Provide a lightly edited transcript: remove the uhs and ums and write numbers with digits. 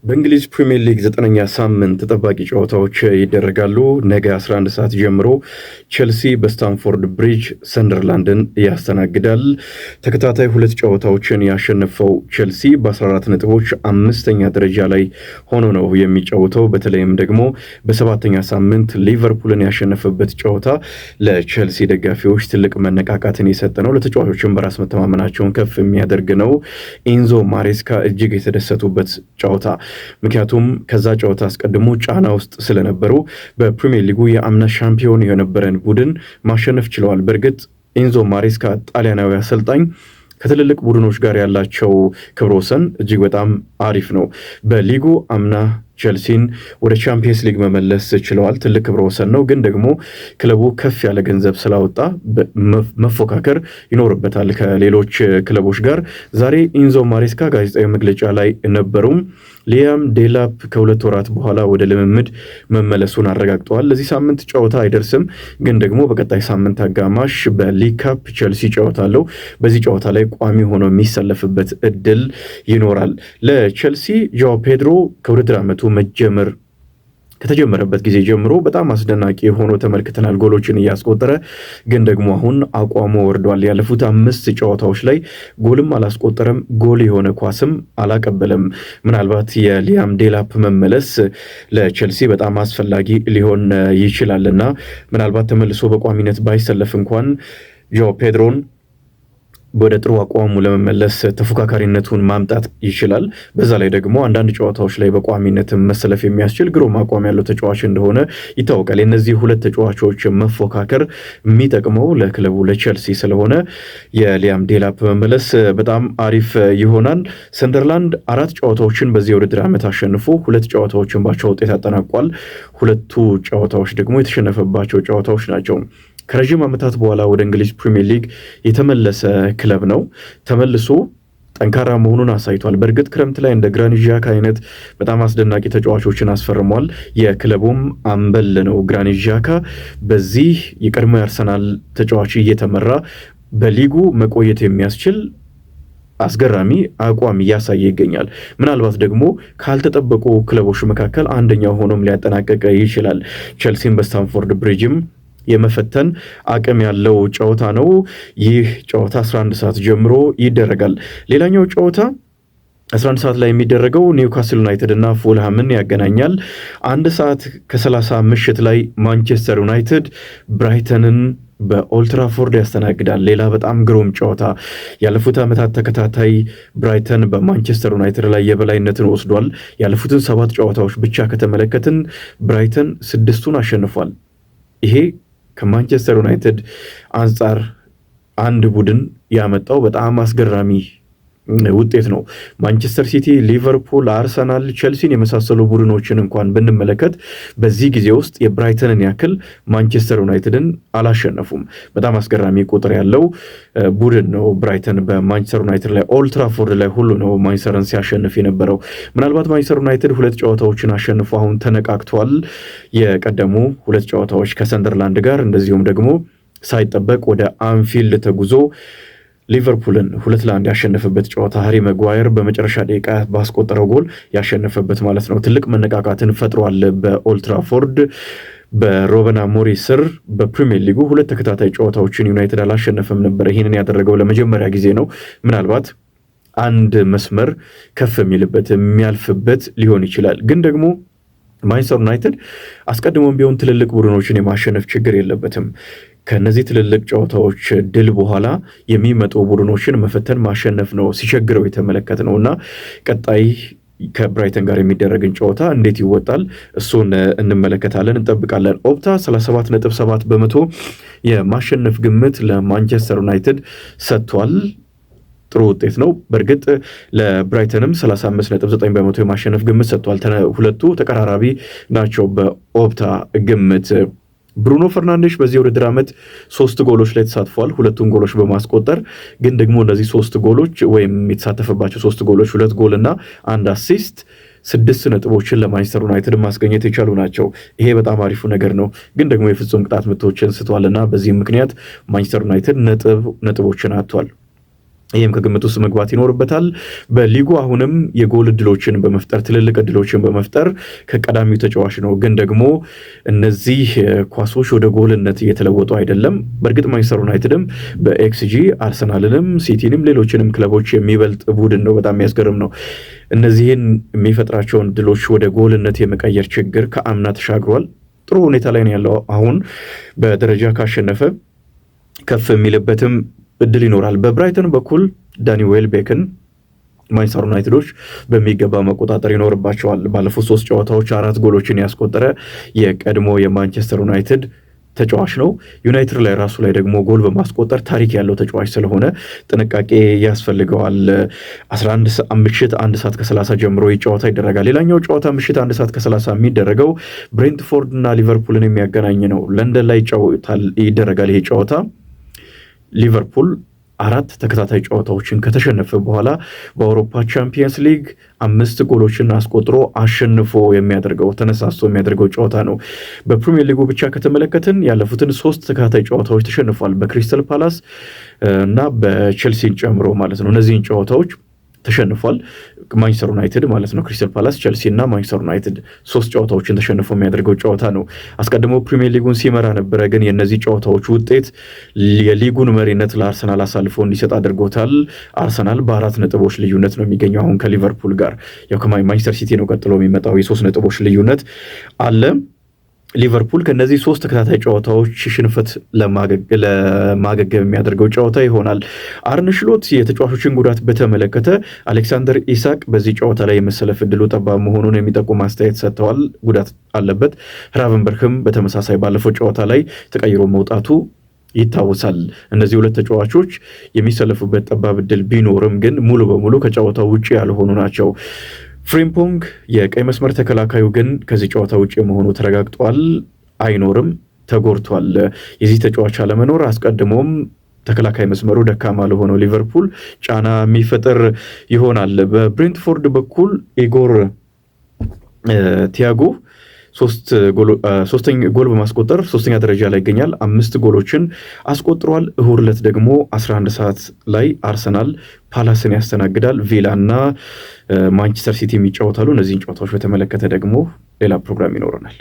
በእንግሊዝ ፕሪሚየር ሊግ 9ኛ ሳምንት ተጠባቂ ጨዋታዎች ይደረጋሉ። ነገ 11 ሰዓት ጀምሮ ቼልሲ በስታንፎርድ ብሪጅ ሰንደርላንድን ያስተናግዳል። ተከታታይ ሁለት ጨዋታዎችን ያሸነፈው ቼልሲ በ14 ነጥቦች አምስተኛ ደረጃ ላይ ሆኖ ነው የሚጫወተው። በተለይም ደግሞ በሰባተኛ ሳምንት ሊቨርፑልን ያሸነፈበት ጨዋታ ለቼልሲ ደጋፊዎች ትልቅ መነቃቃትን የሰጠ ነው። ለተጫዋቾችን በራስ መተማመናቸውን ከፍ የሚያደርግ ነው። ኢንዞ ማሬስካ እጅግ የተደሰቱበት ጨዋታ፣ ምክንያቱም ከዛ ጨዋታ አስቀድሞ ጫና ውስጥ ስለነበሩ በፕሪሚየር ሊጉ የአምና ሻምፒዮን የነበረን ቡድን ማሸነፍ ችለዋል። በእርግጥ ኢንዞ ማሬስካ ጣሊያናዊ አሰልጣኝ ከትልልቅ ቡድኖች ጋር ያላቸው ክብረ ወሰን እጅግ በጣም አሪፍ ነው። በሊጉ አምና ቼልሲን ወደ ቻምፒየንስ ሊግ መመለስ ችለዋል። ትልቅ ክብረ ወሰን ነው። ግን ደግሞ ክለቡ ከፍ ያለ ገንዘብ ስላወጣ መፎካከር ይኖርበታል ከሌሎች ክለቦች ጋር። ዛሬ ኢንዞ ማሬስካ ጋዜጣዊ መግለጫ ላይ ነበሩም። ሊያም ዴላፕ ከ2 ወራት በኋላ ወደ ልምምድ መመለሱን አረጋግጠዋል። ለዚህ ሳምንት ጨዋታ አይደርስም፣ ግን ደግሞ በቀጣይ ሳምንት አጋማሽ በሊግ ካፕ ቼልሲ ጨዋታ አለው። በዚህ ጨዋታ ላይ ቋሚ ሆኖ የሚሰለፍበት እድል ይኖራል። ለቼልሲ ጆዋ ፔድሮ ከውድድር ዓመቱ መጀመር ከተጀመረበት ጊዜ ጀምሮ በጣም አስደናቂ ሆኖ ተመልክተናል። ጎሎችን እያስቆጠረ ግን ደግሞ አሁን አቋሙ ወርዷል። ያለፉት 5 ጨዋታዎች ላይ ጎልም አላስቆጠረም፣ ጎል የሆነ ኳስም አላቀበለም። ምናልባት የሊያም ዴላፕ መመለስ ለቼልሲ በጣም አስፈላጊ ሊሆን ይችላልና ምናልባት ተመልሶ በቋሚነት ባይሰለፍ እንኳን ጆ ፔድሮን ወደ ጥሩ አቋሙ ለመመለስ ተፎካካሪነቱን ማምጣት ይችላል። በዛ ላይ ደግሞ አንዳንድ ጨዋታዎች ላይ በቋሚነት መሰለፍ የሚያስችል ግሩም አቋም ያለው ተጫዋች እንደሆነ ይታወቃል። የእነዚህ ሁለት ተጫዋቾች መፎካከር የሚጠቅመው ለክለቡ ለቼልሲ ስለሆነ የሊያም ዴላፕ መመለስ በጣም አሪፍ ይሆናል። ሰንደርላንድ 4 ጨዋታዎችን በዚህ የውድድር ዓመት አሸንፎ 2 ጨዋታዎችን ባቻ ውጤት አጠናቋል። 2ቱ ጨዋታዎች ደግሞ የተሸነፈባቸው ጨዋታዎች ናቸው። ከረዥም ዓመታት በኋላ ወደ እንግሊዝ ፕሪሚየር ሊግ የተመለሰ ክለብ ነው። ተመልሶ ጠንካራ መሆኑን አሳይቷል። በእርግጥ ክረምት ላይ እንደ ግራኒት ዣካ አይነት በጣም አስደናቂ ተጫዋቾችን አስፈርሟል። የክለቡም አምበል ነው ግራኒት ዣካ። በዚህ የቀድሞ የአርሰናል ተጫዋች እየተመራ በሊጉ መቆየት የሚያስችል አስገራሚ አቋም እያሳየ ይገኛል። ምናልባት ደግሞ ካልተጠበቁ ክለቦች መካከል አንደኛው ሆኖም ሊያጠናቀቅ ይችላል። ቼልሲን በስታንፎርድ ብሪጅም የመፈተን አቅም ያለው ጨዋታ ነው። ይህ ጨዋታ 11 ሰዓት ጀምሮ ይደረጋል። ሌላኛው ጨዋታ 11 ሰዓት ላይ የሚደረገው ኒውካስል ዩናይትድ እና ፉልሃምን ያገናኛል። 1 ሰዓት ከ30 ምሽት ላይ ማንቸስተር ዩናይትድ ብራይተንን በኦልትራፎርድ ያስተናግዳል። ሌላ በጣም ግሩም ጨዋታ። ያለፉት ዓመታት ተከታታይ ብራይተን በማንቸስተር ዩናይትድ ላይ የበላይነትን ወስዷል። ያለፉትን 7 ጨዋታዎች ብቻ ከተመለከትን ብራይተን 6ቱን አሸንፏል። ይሄ ከማንቸስተር ዩናይትድ አንጻር አንድ ቡድን ያመጣው በጣም አስገራሚ ውጤት ነው። ማንቸስተር ሲቲ፣ ሊቨርፑል፣ አርሰናል፣ ቼልሲን የመሳሰሉ ቡድኖችን እንኳን ብንመለከት በዚህ ጊዜ ውስጥ የብራይተንን ያክል ማንቸስተር ዩናይትድን አላሸነፉም። በጣም አስገራሚ ቁጥር ያለው ቡድን ነው ብራይተን በማንቸስተር ዩናይትድ ላይ። ኦልትራፎርድ ላይ ሁሉ ነው ማንቸስተርን ሲያሸንፍ የነበረው። ምናልባት ማንቸስተር ዩናይትድ 2 ጨዋታዎችን አሸንፎ አሁን ተነቃቅቷል። የቀደሙ 2 ጨዋታዎች ከሰንደርላንድ ጋር እንደዚሁም ደግሞ ሳይጠበቅ ወደ አንፊልድ ተጉዞ ሊቨርፑልን 2-1 ያሸነፈበት ጨዋታ ሃሪ መጓየር በመጨረሻ ደቂቃ ባስቆጠረው ጎል ያሸነፈበት ማለት ነው። ትልቅ መነቃቃትን ፈጥሯል በኦልትራፎርድ። በሮበን አሞሪም ስር በፕሪሚየር ሊጉ 2 ተከታታይ ጨዋታዎችን ዩናይትድ አላሸነፈም ነበር። ይህንን ያደረገው ለመጀመሪያ ጊዜ ነው። ምናልባት አንድ መስመር ከፍ የሚልበት የሚያልፍበት ሊሆን ይችላል። ግን ደግሞ ማንቸስተር ዩናይትድ አስቀድሞም ቢሆን ትልልቅ ቡድኖችን የማሸነፍ ችግር የለበትም። ከነዚህ ትልልቅ ጨዋታዎች ድል በኋላ የሚመጡ ቡድኖችን መፈተን ማሸነፍ ነው ሲቸግረው የተመለከት ነው እና ቀጣይ ከብራይተን ጋር የሚደረግን ጨዋታ እንዴት ይወጣል እሱን እንመለከታለን፣ እንጠብቃለን። ኦፕታ 37.7% የማሸነፍ ግምት ለማንቸስተር ዩናይትድ ሰጥቷል። ጥሩ ውጤት ነው። በእርግጥ ለብራይተንም 35.9% የማሸነፍ ግምት ሰጥቷል። ሁለቱ ተቀራራቢ ናቸው በኦፕታ ግምት። ብሩኖ ፈርናንዴሽ በዚህ ውድድር ዓመት 3 ጎሎች ላይ ተሳትፏል፣ 2ቱን ጎሎች በማስቆጠር ግን ደግሞ እነዚህ 3 ጎሎች ወይም የተሳተፈባቸው 3 ጎሎች 2 ጎል እና 1 አሲስት 6 ነጥቦችን ለማንቸስተር ዩናይትድ ማስገኘት የቻሉ ናቸው። ይሄ በጣም አሪፉ ነገር ነው። ግን ደግሞ የፍጹም ቅጣት ምቶችን ስቷልና በዚህ ምክንያት ማንቸስተር ዩናይትድ ነጥቦችን አጥቷል። ይህም ከግምት ውስጥ መግባት ይኖርበታል። በሊጉ አሁንም የጎል እድሎችን በመፍጠር ትልልቅ እድሎችን በመፍጠር ከቀዳሚው ተጫዋች ነው። ግን ደግሞ እነዚህ ኳሶች ወደ ጎልነት እየተለወጡ አይደለም። በእርግጥ ማንቸስተር ዩናይትድም በኤክስጂ አርሰናልንም ሲቲንም ሌሎችንም ክለቦች የሚበልጥ ቡድን ነው። በጣም የሚያስገርም ነው። እነዚህን የሚፈጥራቸውን እድሎች ወደ ጎልነት የመቀየር ችግር ከአምና ተሻግሯል። ጥሩ ሁኔታ ላይ ነው ያለው። አሁን በደረጃ ካሸነፈ ከፍ የሚልበትም እድል ይኖራል። በብራይተን በኩል ዳኒ ዌልቤክን ማንቸስተር ዩናይትዶች በሚገባ መቆጣጠር ይኖርባቸዋል። ባለፉት 3 ጨዋታዎች 4 ጎሎችን ያስቆጠረ የቀድሞ የማንቸስተር ዩናይትድ ተጫዋች ነው። ዩናይትድ ላይ ራሱ ላይ ደግሞ ጎል በማስቆጠር ታሪክ ያለው ተጫዋች ስለሆነ ጥንቃቄ ያስፈልገዋል። 11 ምሽት 1 ሰዓት ከ30 ጀምሮ ጨዋታ ይደረጋል። ሌላኛው ጨዋታ ምሽት 1 ሰዓት ከ30 የሚደረገው ብሬንትፎርድ እና ሊቨርፑልን የሚያገናኝ ነው። ለንደን ላይ ይደረጋል ይሄ ጨዋታ። ሊቨርፑል 4 ተከታታይ ጨዋታዎችን ከተሸነፈ በኋላ በአውሮፓ ቻምፒየንስ ሊግ 5 ጎሎችን አስቆጥሮ አሸንፎ ተነሳስቶ የሚያደርገው ጨዋታ ነው። በፕሪሚየር ሊጉ ብቻ ከተመለከትን ያለፉትን 3 ተከታታይ ጨዋታዎች ተሸንፏል። በክሪስታል ፓላስ እና በቼልሲን ጨምሮ ማለት ነው። እነዚህን ጨዋታዎች ተሸንፏል ማንቸስተር ዩናይትድ ማለት ነው። ክሪስታል ፓላስ፣ ቼልሲ እና ማንቸስተር ዩናይትድ 3 ጨዋታዎችን ተሸንፎ የሚያደርገው ጨዋታ ነው። አስቀድሞ ፕሪሚየር ሊጉን ሲመራ ነበረ፣ ግን የእነዚህ ጨዋታዎች ውጤት የሊጉን መሪነት ለአርሰናል አሳልፎ እንዲሰጥ አድርጎታል። አርሰናል በ4 ነጥቦች ልዩነት ነው የሚገኘው አሁን ከሊቨርፑል ጋር። ያው ከማንቸስተር ሲቲ ነው ቀጥሎ የሚመጣው፣ የ3 ነጥቦች ልዩነት አለ። ሊቨርፑል ከነዚህ 3 ተከታታይ ጨዋታዎች ሽንፈት ለማገገም የሚያደርገው ጨዋታ ይሆናል። አርነ ስሎት የተጫዋቾችን ጉዳት በተመለከተ አሌክሳንደር ኢሳቅ በዚህ ጨዋታ ላይ የመሰለፍ እድሉ ጠባብ መሆኑን የሚጠቁም አስተያየት ሰጥተዋል። ጉዳት አለበት። ራቨንበርክም በተመሳሳይ ባለፈው ጨዋታ ላይ ተቀይሮ መውጣቱ ይታወሳል። እነዚህ 2 ተጫዋቾች የሚሰለፉበት ጠባብ እድል ቢኖርም ግን ሙሉ በሙሉ ከጨዋታው ውጭ ያልሆኑ ናቸው። ፍሪምፖንግ የቀይ መስመር ተከላካዩ ግን ከዚህ ጨዋታ ውጭ መሆኑ ተረጋግጧል። አይኖርም፣ ተጎድቷል። የዚህ ተጫዋች አለመኖር አስቀድሞም ተከላካይ መስመሩ ደካማ ለሆነው ሊቨርፑል ጫና የሚፈጥር ይሆናል። በብሬንትፎርድ በኩል ኢጎር ቲያጎ 3 ጎል በማስቆጠር 3ኛ ደረጃ ላይ ይገኛል። 5 ጎሎችን አስቆጥሯል። እሁድ ዕለት ደግሞ 11 ሰዓት ላይ አርሰናል ፓላስን ያስተናግዳል። ቪላ እና ማንቸስተር ሲቲ የሚጫወታሉ። እነዚህን ጨዋታዎች በተመለከተ ደግሞ ሌላ ፕሮግራም ይኖረናል።